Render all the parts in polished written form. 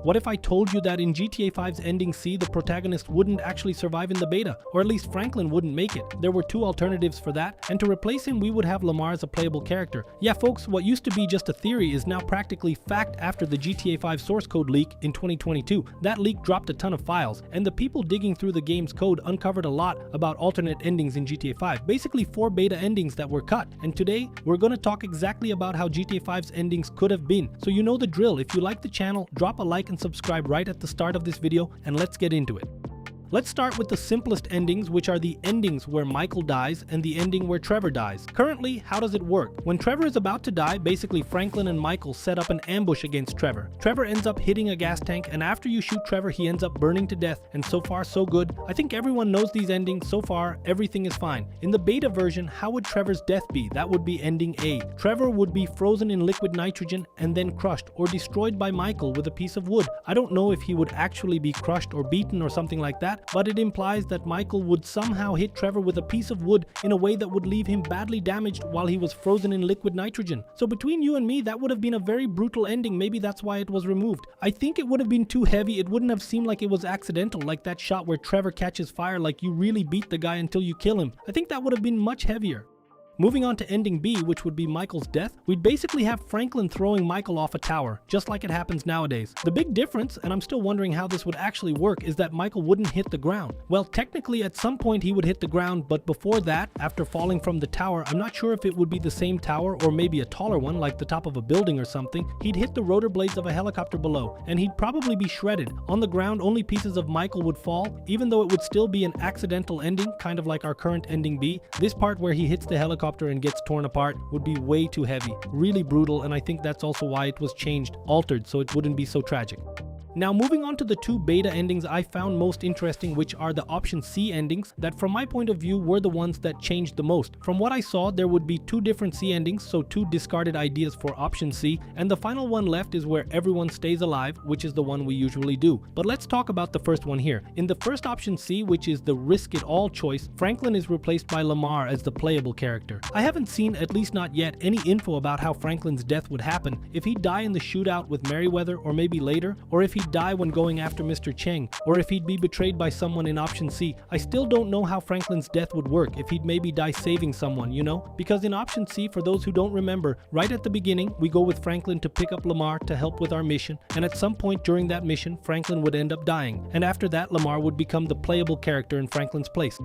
What if I told you that in GTA 5's Ending C, the protagonist wouldn't actually survive in the beta, or at least Franklin wouldn't make it? There were two alternatives for that, and to replace him we would have Lamar as a playable character. Yeah folks, what used to be just a theory is now practically fact after the GTA 5 source code leak in 2022. That leak dropped a ton of files, and the people digging through the game's code uncovered a lot about alternate endings in GTA 5, basically 4 beta endings that were cut. And today, we're gonna talk exactly about how GTA 5's endings could have been. So you know the drill. If you like the channel, drop a like and subscribe right at the start of this video, and let's get into it. Let's start with the simplest endings, which are the endings where Michael dies and the ending where Trevor dies. Currently, how does it work? When Trevor is about to die, basically Franklin and Michael set up an ambush against Trevor. Trevor ends up hitting a gas tank, and after you shoot Trevor, he ends up burning to death, and so far so good. I think everyone knows these endings. So far, everything is fine. In the beta version, how would Trevor's death be? That would be ending A. Trevor would be frozen in liquid nitrogen and then crushed or destroyed by Michael with a piece of wood. I don't know if he would actually be crushed or beaten or something like that, but it implies that Michael would somehow hit Trevor with a piece of wood in a way that would leave him badly damaged while he was frozen in liquid nitrogen. So between you and me, that would have been a very brutal ending. Maybe that's why it was removed. I think it would have been too heavy. It wouldn't have seemed like it was accidental, like that shot where Trevor catches fire, like you really beat the guy until you kill him. I think that would have been much heavier. Moving on to ending B, which would be Michael's death, we'd basically have Franklin throwing Michael off a tower, just like it happens nowadays. The big difference, and I'm still wondering how this would actually work, is that Michael wouldn't hit the ground. Well, technically at some point he would hit the ground, but before that, after falling from the tower, I'm not sure if it would be the same tower or maybe a taller one, like the top of a building or something, he'd hit the rotor blades of a helicopter below, and he'd probably be shredded. On the ground, only pieces of Michael would fall, even though it would still be an accidental ending, kind of like our current ending B. This part where he hits the helicopter and gets torn apart would be way too heavy, really brutal, and I think that's also why it was changed, altered, so it wouldn't be so tragic. Now moving on to the two beta endings I found most interesting, which are the option C endings that from my point of view were the ones that changed the most. From what I saw, there would be two different C endings, so two discarded ideas for option C, and the final one left is where everyone stays alive, which is the one we usually do. But let's talk about the first one here. In the first option C, which is the risk it all choice, Franklin is replaced by Lamar as the playable character. I haven't seen, at least not yet, any info about how Franklin's death would happen, if he'd die in the shootout with Merriweather or maybe later, or if he'd die when going after Mr. Cheng, or if he'd be betrayed by someone in option C. I still don't know how Franklin's death would work, if he'd maybe die saving someone, you know? Because in option C, for those who don't remember, right at the beginning, we go with Franklin to pick up Lamar to help with our mission, and at some point during that mission, Franklin would end up dying, and after that, Lamar would become the playable character in Franklin's place.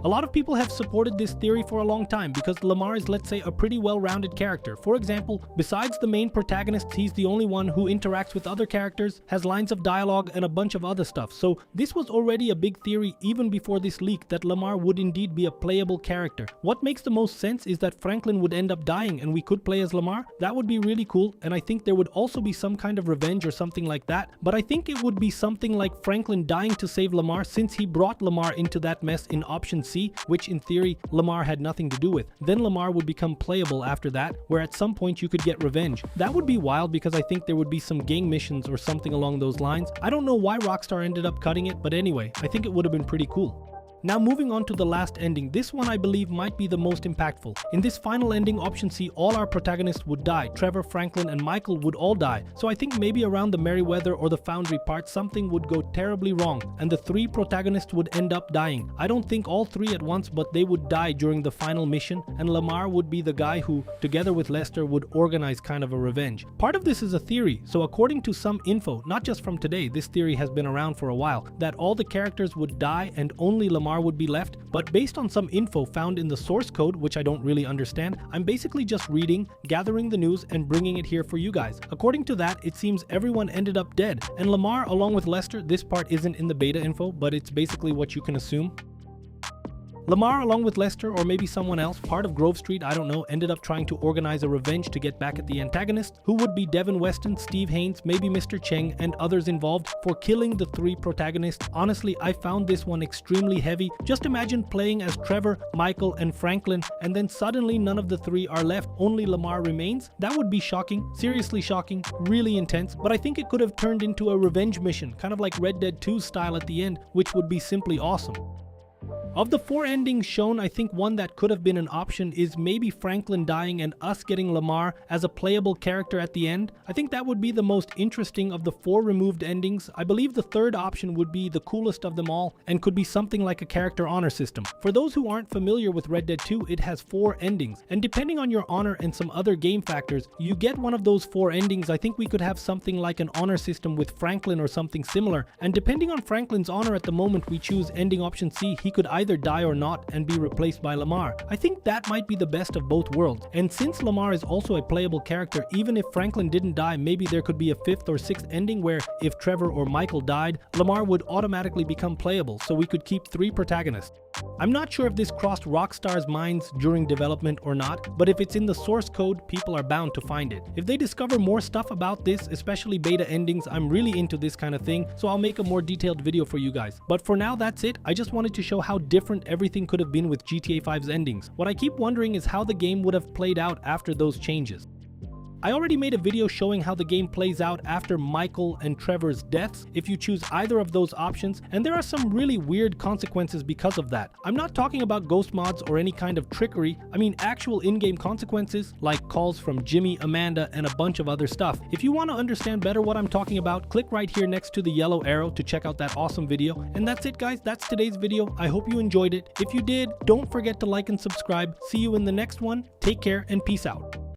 A lot of people have supported this theory for a long time because Lamar is, let's say, a pretty well-rounded character. For example, besides the main protagonist, he's the only one who interacts with other characters, has lines of dialogue, and a bunch of other stuff. So this was already a big theory even before this leak, that Lamar would indeed be a playable character. What makes the most sense is that Franklin would end up dying and we could play as Lamar. That would be really cool, and I think there would also be some kind of revenge or something like that, but I think it would be something like Franklin dying to save Lamar, since he brought Lamar into that mess in option C, which in theory Lamar had nothing to do with. Then Lamar would become playable after that, where at some point you could get revenge. That would be wild because I think there would be some gang missions or something along those lines. I don't know why Rockstar ended up cutting it, but anyway, I think it would have been pretty cool. Now moving on to the last ending, this one I believe might be the most impactful. In this final ending, option C, all our protagonists would die. Trevor, Franklin, and Michael would all die. So I think maybe around the Merriweather or the Foundry part, something would go terribly wrong, and the three protagonists would end up dying. I don't think all three at once, but they would die during the final mission, and Lamar would be the guy who, together with Lester, would organize kind of a revenge. Part of this is a theory, so according to some info, not just from today, this theory has been around for a while, that all the characters would die and only Lamar would be left, but based on some info found in the source code, which I don't really understand, I'm basically just reading, gathering the news, and bringing it here for you guys. According to that, it seems everyone ended up dead, and Lamar along with Lester, this part isn't in the beta info, but it's basically what you can assume. Lamar, along with Lester, or maybe someone else, part of Grove Street, I don't know, ended up trying to organize a revenge to get back at the antagonist, who would be Devin Weston, Steve Haynes, maybe Mr. Cheng, and others involved, for killing the three protagonists. Honestly, I found this one extremely heavy. Just imagine playing as Trevor, Michael, and Franklin, and then suddenly none of the three are left, only Lamar remains. That would be shocking, seriously shocking, really intense, but I think it could have turned into a revenge mission, kind of like Red Dead 2 style at the end, which would be simply awesome. Of the 4 endings shown, I think one that could have been an option is maybe Franklin dying and us getting Lamar as a playable character at the end. I think that would be the most interesting of the 4 removed endings. I believe the third option would be the coolest of them all and could be something like a character honor system. For those who aren't familiar with Red Dead 2, it has 4 endings, and depending on your honor and some other game factors, you get one of those 4 endings. I think we could have something like an honor system with Franklin or something similar, and depending on Franklin's honor at the moment we choose ending option C, he could either die or not and be replaced by Lamar. I think that might be the best of both worlds, and since Lamar is also a playable character, even if Franklin didn't die, maybe there could be a 5th or 6th ending where if Trevor or Michael died, Lamar would automatically become playable, so we could keep 3 protagonists. I'm not sure if this crossed Rockstar's minds during development or not, but if it's in the source code, people are bound to find it. If they discover more stuff about this, especially beta endings, I'm really into this kind of thing, so I'll make a more detailed video for you guys. But for now, that's it. I just wanted to show how different everything could have been with GTA 5's endings. What I keep wondering is how the game would have played out after those changes. I already made a video showing how the game plays out after Michael and Trevor's deaths if you choose either of those options, and there are some really weird consequences because of that. I'm not talking about ghost mods or any kind of trickery, I mean actual in-game consequences like calls from Jimmy, Amanda, and a bunch of other stuff. If you want to understand better what I'm talking about, click right here next to the yellow arrow to check out that awesome video. And that's it guys, that's today's video. I hope you enjoyed it. If you did, don't forget to like and subscribe. See you in the next one. Take care and peace out.